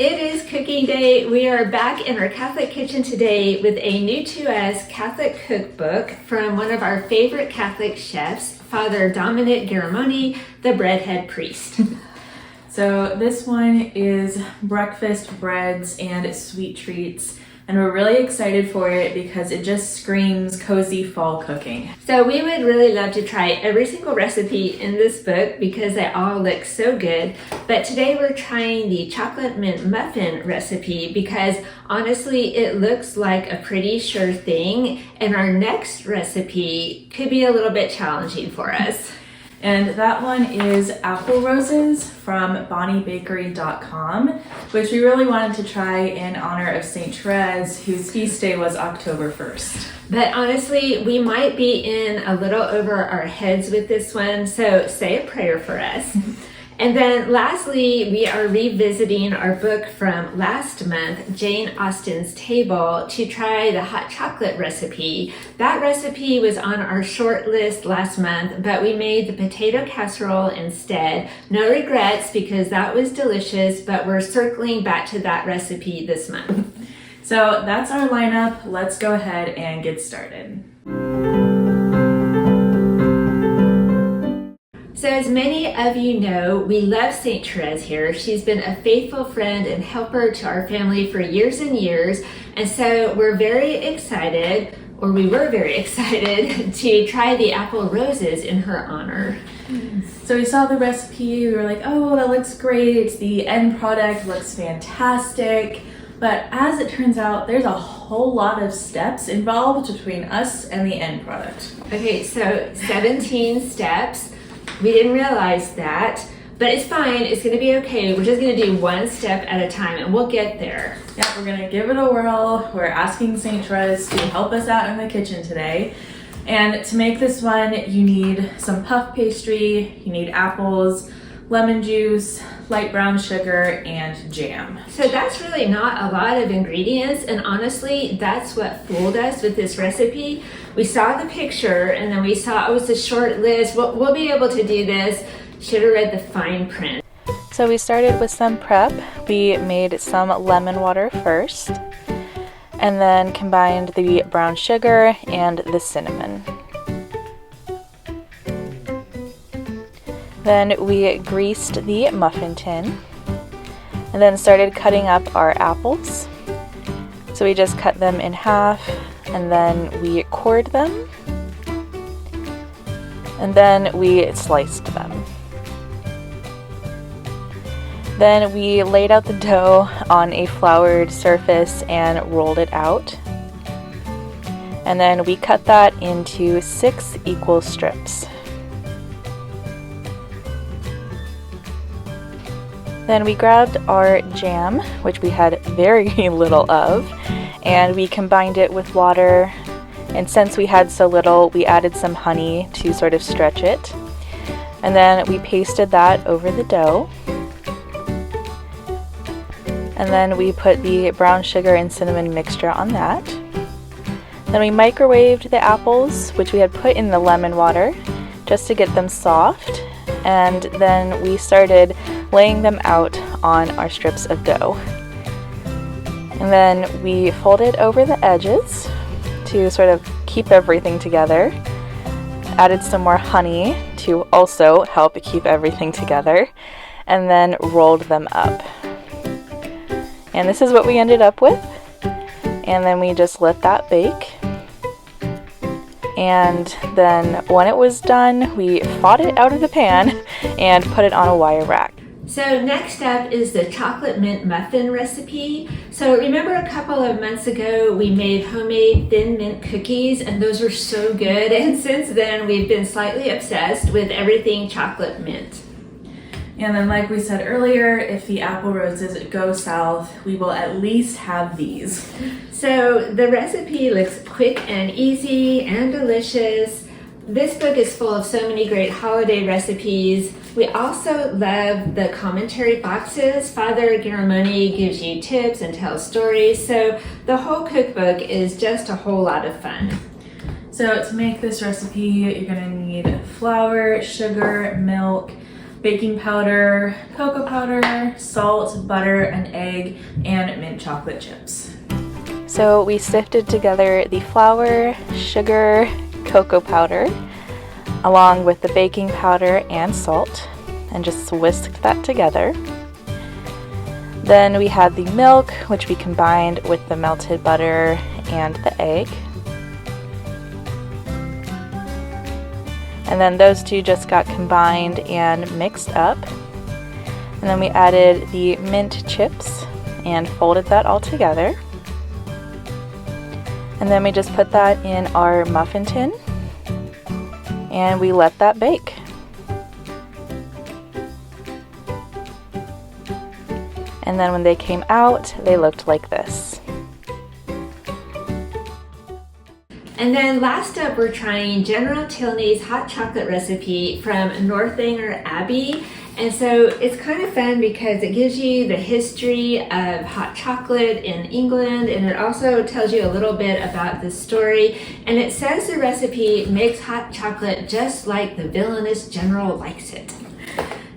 It is cooking day. We are back in our Catholic kitchen today with a new to us Catholic cookbook from one of our favorite Catholic chefs, Father Dominic Garramone, the breadhead priest. So this one is breakfast breads and sweet treats, and we're really excited for it because it just screams cozy fall cooking. So we would really love to try every single recipe in this book because they all look so good. But today we're trying the chocolate mint muffin recipe because honestly it looks like a pretty sure thing, and our next recipe could be a little bit challenging for us. And that one is apple roses from bonniebakery.com, which we really wanted to try in honor of St. Therese, whose feast day was October 1st. But honestly, we might be in a little over our heads with this one, so say a prayer for us. And then lastly, we are revisiting our book from last month, Jane Austen's Table, to try the hot chocolate recipe. That recipe was on our short list last month, but we made the potato casserole instead. No regrets because that was delicious, but we're circling back to that recipe this month. So that's our lineup. Let's go ahead and get started. So as many of you know, we love St. Therese here. She's been a faithful friend and helper to our family for years and years. And so we're very excited, or we were very excited, to try the apple roses in her honor. So we saw the recipe, we were like, oh, that looks great. The end product looks fantastic. But as it turns out, there's a whole lot of steps involved between us and the end product. Okay, so 17 steps. We didn't realize that, but it's fine. It's going to be okay. We're just going to do one step at a time, and we'll get there. Yeah, we're going to give it a whirl. We're asking St. Therese to help us out in the kitchen today. And to make this one, you need some puff pastry, you need apples, lemon juice, light brown sugar, and jam. So that's really not a lot of ingredients, and honestly, that's what fooled us with this recipe. We saw the picture, and then we saw, oh, it's a short list. We'll be able to do this. Should have read the fine print. So we started with some prep. We made some lemon water first, and then combined the brown sugar and the cinnamon. Then we greased the muffin tin, and then started cutting up our apples. So we just cut them in half, and then we cored them, and then we sliced them. Then we laid out the dough on a floured surface and rolled it out. And then we cut that into 6 equal strips. Then we grabbed our jam, which we had very little of, and we combined it with water. And since we had so little, we added some honey to sort of stretch it. And then we pasted that over the dough. And then we put the brown sugar and cinnamon mixture on that. Then we microwaved the apples, which we had put in the lemon water, just to get them soft. And then we started laying them out on our strips of dough. And then we folded over the edges to sort of keep everything together. Added some more honey to also help keep everything together. And then rolled them up. And this is what we ended up with. And then we just let that bake. And then when it was done, we fought it out of the pan and put it on a wire rack. So next up is the chocolate mint muffin recipe. So remember a couple of months ago we made homemade thin mint cookies, and those were so good, and since then we've been slightly obsessed with everything chocolate mint. And then like we said earlier, if the apple roses go south, we will at least have these. So the recipe looks quick and easy and delicious. This book is full of so many great holiday recipes. We also love the commentary boxes. Father Garramone gives you tips and tells stories, so the whole cookbook is just a whole lot of fun. So to make this recipe, you're gonna need flour, sugar, milk, baking powder, cocoa powder, salt, butter, an egg, and mint chocolate chips. So we sifted together the flour, sugar, cocoa powder, along with the baking powder and salt, and just whisked that together. Then we had the milk, which we combined with the melted butter and the egg. And then those two just got combined and mixed up. And then we added the mint chips and folded that all together. And then we just put that in our muffin tin and we let that bake. And then when they came out, they looked like this. And then last up, we're trying General Tilney's hot chocolate recipe from Northanger Abbey. And so it's kind of fun because it gives you the history of hot chocolate in England, and it also tells you a little bit about the story. And it says the recipe makes hot chocolate just like the villainous general likes it.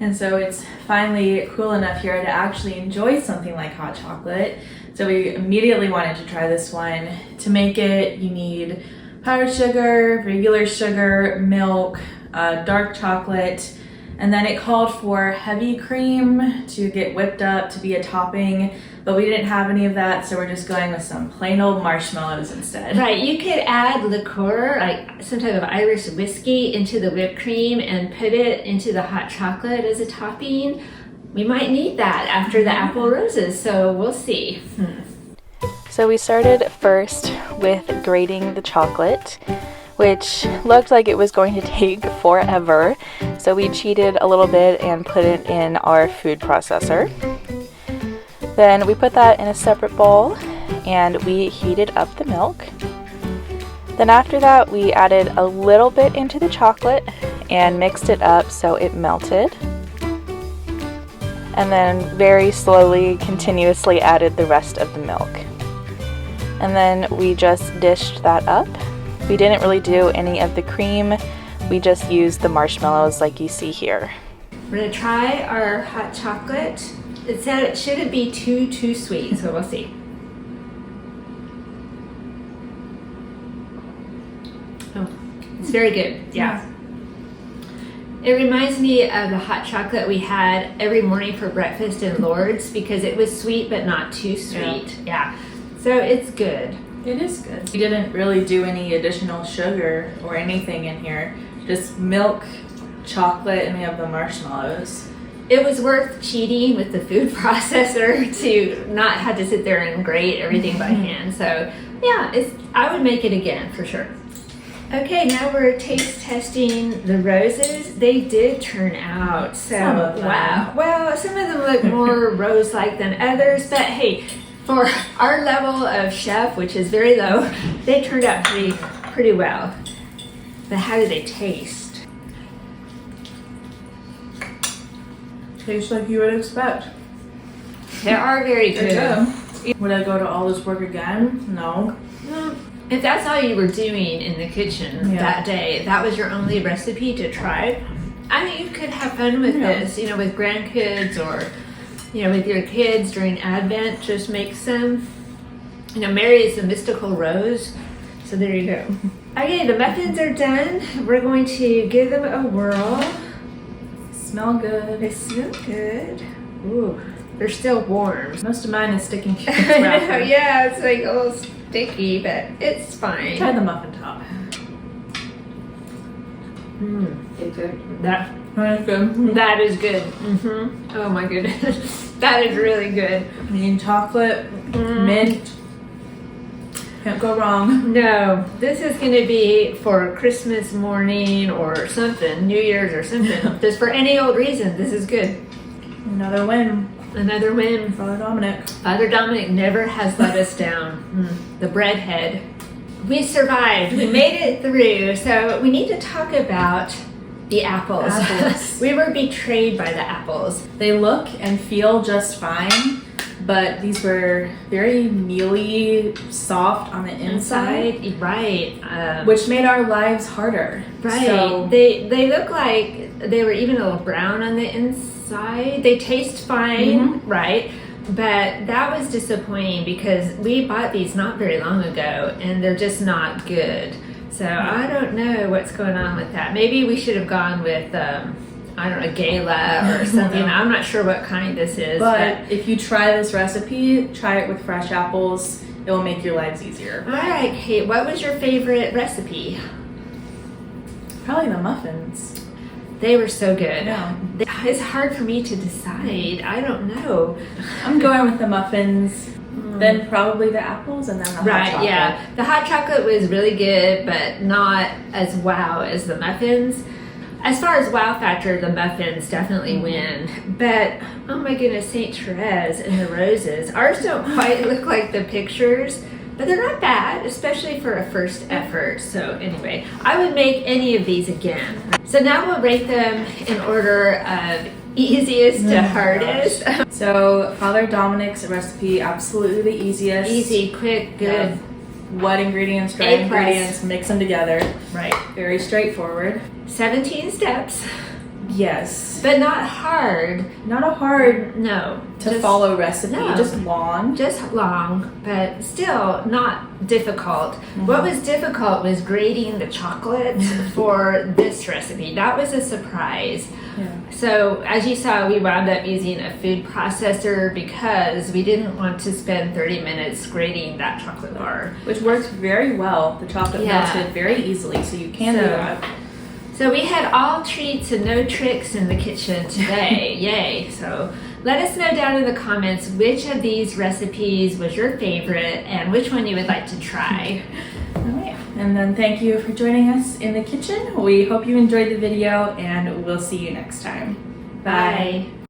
And so it's finally cool enough here to actually enjoy something like hot chocolate. So we immediately wanted to try this one. To make it, you need powdered sugar, regular sugar, milk, dark chocolate, and then it called for heavy cream to get whipped up to be a topping, but we didn't have any of that, so we're just going with some plain old marshmallows instead. Right, you could add liqueur, like some type of Irish whiskey, into the whipped cream and put it into the hot chocolate as a topping. We might need that after the apple roses, so we'll see. So we started first with grating the chocolate, which looked like it was going to take forever. So we cheated a little bit and put it in our food processor. Then we put that in a separate bowl and we heated up the milk. Then after that, we added a little bit into the chocolate and mixed it up so it melted. And then very slowly, continuously added the rest of the milk. And then we just dished that up. We didn't really do any of the cream. We just used the marshmallows like you see here. We're gonna try our hot chocolate. It said it shouldn't be too sweet, so we'll see. Oh, it's very good, yeah. It reminds me of the hot chocolate we had every morning for breakfast in Lourdes because it was sweet but not too sweet. Yeah. So it's good. It is good. We didn't really do any additional sugar or anything in here. Just milk, chocolate, and we have the marshmallows. It was worth cheating with the food processor to not have to sit there and grate everything by hand. So yeah, I would make it again for sure. Okay, now we're taste testing the roses. They did turn out, so Some of them. wow. Well, some of them look more rose-like than others, but hey, for our level of chef, which is very low, they turned out pretty well. But how do they taste? Tastes like you would expect. They are very good. Would I go to all this work again? No. If that's all you were doing in the kitchen that day, that was your only recipe to try, I think you could have fun with this, with grandkids or, with your kids during Advent. Just make some, Mary is the mystical rose. So there you go. Okay, the muffins are done. We're going to give them a whirl. Smell good. They smell good. Ooh, they're still warm. Most of mine is sticking to I its know, wrapper. yeah, it's like a little sticky, but it's fine. Try the muffin top. It's good. That That's good. That is good. Oh my goodness. That is really good. I mean, chocolate, mint. Can't go wrong. No, this is going to be for Christmas morning or something, New Year's or something. Just for any old reason, this is good. Another win. Another win. Father Dominic. Father Dominic never has let us down. The breadhead. We survived. We made it through. So we need to talk about the apples. We were betrayed by the apples. They look and feel just fine, but these were very mealy, soft on the inside, Right. which made our lives harder. Right. So, They look like they were even a little brown on the inside. They taste fine, right? But that was disappointing because we bought these not very long ago and they're just not good. So I don't know what's going on with that. Maybe we should have gone with, I don't know, Gala or something. I'm not sure what kind this is. But if you try this recipe, try it with fresh apples. It will make your lives easier. All right, Kate, what was your favorite recipe? Probably the muffins. They were so good. Yeah. It's hard for me to decide. I don't know. I'm going with the muffins, then probably the apples, and then the hot chocolate. Yeah. The hot chocolate was really good, but not as wow as the muffins. As far as wow factor, the muffins definitely win. But, oh my goodness, St. Therese and the roses. Ours don't quite look like the pictures, but they're not bad, especially for a first effort. So anyway, I would make any of these again. So now we'll rate them in order of easiest to hardest. So Father Dominic's recipe, absolutely the easiest. Easy, quick, good. Yeah. What ingredients, dry A+. ingredients, mix them together. Right. Very straightforward. 17 steps, Yes. but not hard. Not a hard No. to follow recipe, no. just long. Just long, but still not difficult. What was difficult was grating the chocolate for this recipe. That was a surprise. Yeah. So as you saw, we wound up using a food processor because we didn't want to spend 30 minutes grating that chocolate bar. Which works very well. The chocolate melted very easily, so you can do that. So we had all treats and no tricks in the kitchen today. Yay. So let us know down in the comments which of these recipes was your favorite and which one you would like to try. All right. And then thank you for joining us in the kitchen. We hope you enjoyed the video, and we'll see you next time. Bye. Bye.